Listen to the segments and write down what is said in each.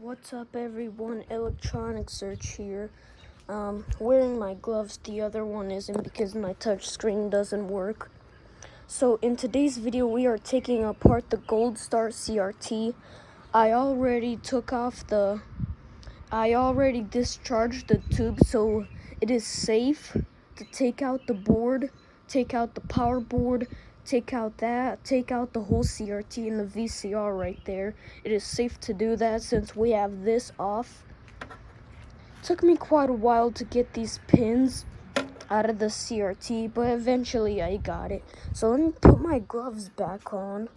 What's up, everyone? Electronic Search here. Wearing my gloves. The other one isn't because my touch screen doesn't work. So in today's video, we are taking apart the GoldStar CRT. I already discharged the tube, so it is safe to take out the board, take out the power board, take out the whole CRT and the VCR right there. It is safe to do that since we have this off. Took me quite a while to get these pins out of the CRT, but eventually I got it. So let me put my gloves back on.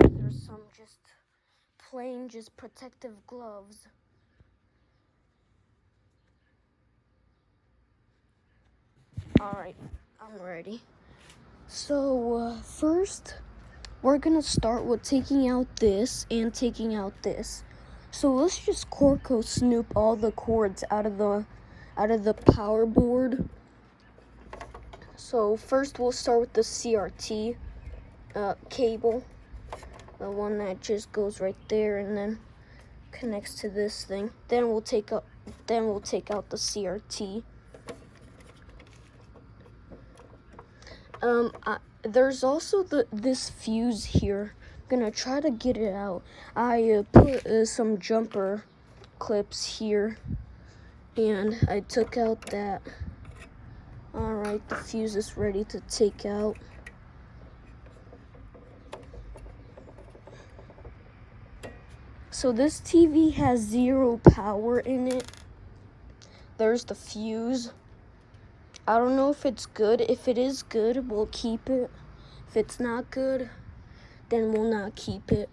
There's some just plain protective gloves. Alright, I'm ready. So first, we're gonna start with taking out this and taking out this. So let's just Corco snoop all the cords out of the power board. So first we'll start with the CRT cable, the one that just goes right there and then connects to this thing. Then we'll take out the CRT. There's also this fuse here. I'm gonna try to get it out. I put some jumper clips here, and I took out that. Alright, the fuse is ready to take out. So this TV has 0 power in it. There's the fuse. I don't know if it's good. If it is good, we'll keep it. If it's not good, then we'll not keep it.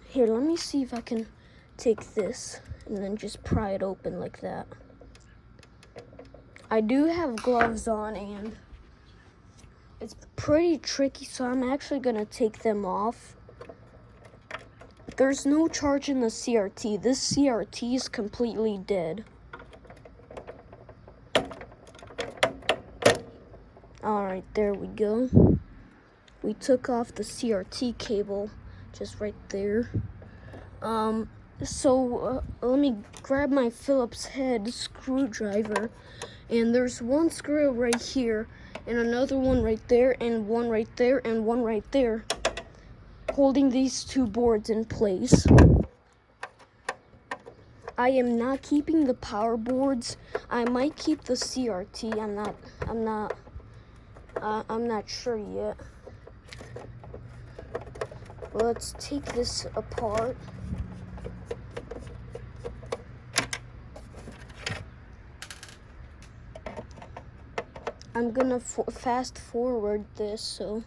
Here, let me see if I can take this and then just pry it open like that. I do have gloves on and it's pretty tricky, so I'm actually gonna take them off. There's no charge in the CRT. This CRT is completely dead. Alright, there we go. We took off the CRT cable just right there. So let me grab my Phillips head screwdriver. And there's one screw right here, and another one right there, and one right there, and one right there, holding these two boards in place. I am not keeping the power boards. I might keep the CRT. I'm not sure yet. Let's take this apart. I'm gonna fast forward this, so.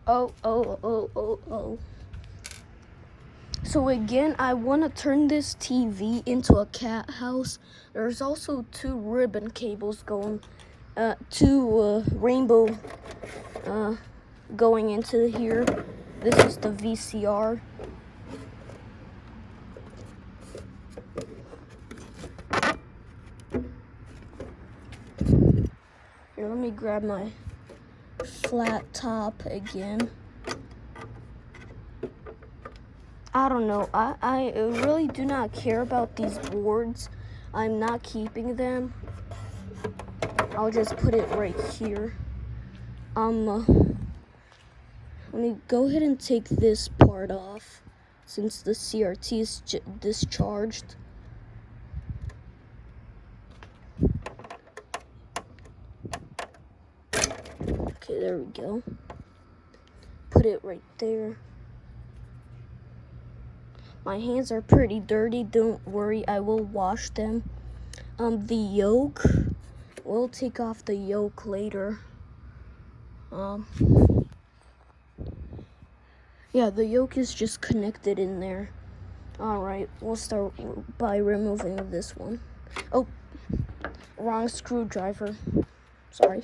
Oh. So again, I want to turn this TV into a cat house. There's also 2 ribbon cables going, 2 rainbow going into here. This is the VCR. Here, let me grab my flat top again. I don't know. I really do not care about these boards. I'm not keeping them. I'll just put it right here. Let me go ahead and take this part off since the CRT is discharged. Okay, there we go. Put it right there. My hands are pretty dirty. Don't worry, I will wash them. The yoke, we'll take off the yoke later. Yeah, the yoke is just connected in there. Alright, we'll start by removing this one. Oh, wrong screwdriver. Sorry.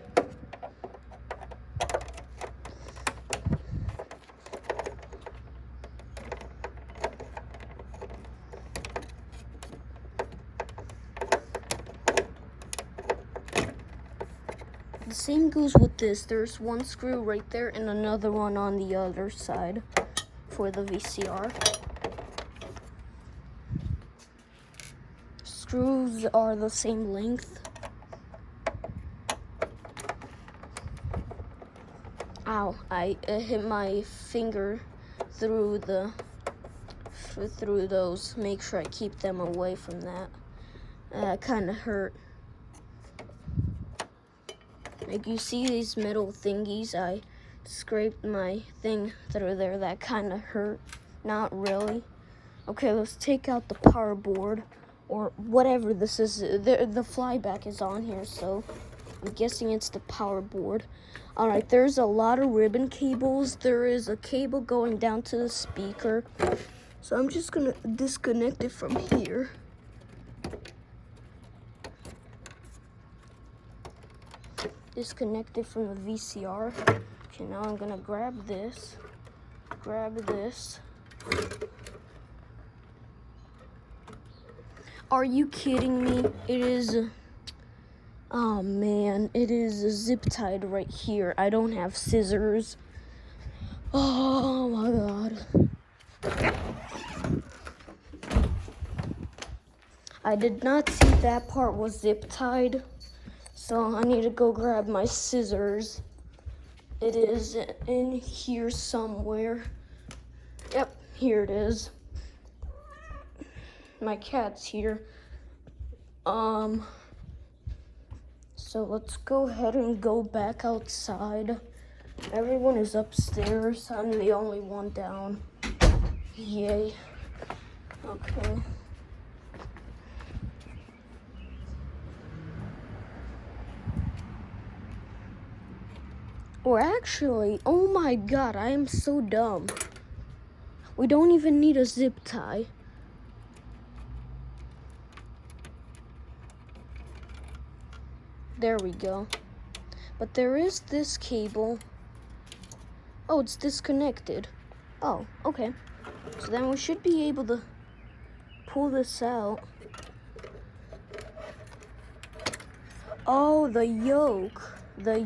same goes with this. There's one screw right there and another one on the other side for the VCR. Screws are the same length. Ow, I hit my finger through those. Make sure I keep them away from that. Kind of hurt. Like, you see these metal thingies? I scraped my thing through there. That kind of hurt. Not really. Okay, let's take out the power board or whatever this is. The flyback is on here, so I'm guessing it's the power board. All right, there's a lot of ribbon cables. There is a cable going down to the speaker. So I'm just gonna disconnect it from here. Disconnect it from the VCR. Okay, now I'm gonna grab this. Are you kidding me? It is, oh man, it is zip tied right here. I don't have scissors. Oh my God. I did not see that part was zip tied, so I need to go grab my scissors. It is in here somewhere. Yep, here it is. My cat's here. So let's go ahead and go back outside. Everyone is upstairs. I'm the only one down. Yay. Okay. Or actually, oh my God, I am so dumb. We don't even need a zip tie. There we go. But there is this cable. Oh, it's disconnected. Oh, okay. So then we should be able to pull this out. Oh, the yoke. The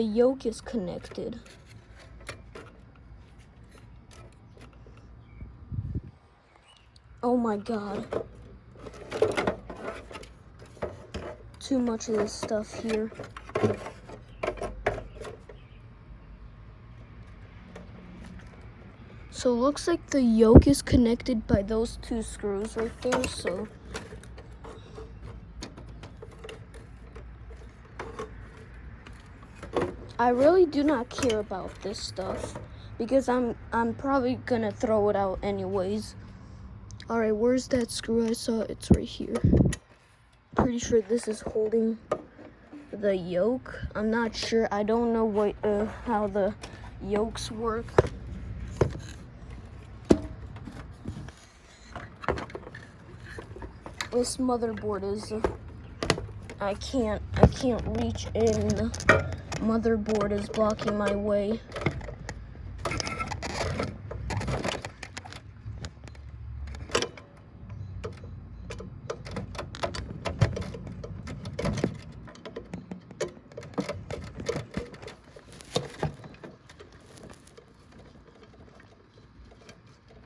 yoke is connected. Oh my God. Too much of this stuff here. So it looks like the yoke is connected by those two screws right there, so I really do not care about this stuff because I'm probably gonna throw it out anyways. All right, where's that screw? I saw it's right here. Pretty sure this is holding the yoke. I'm not sure. I don't know what how the yokes work. This motherboard is I can't reach in. Motherboard is blocking my way.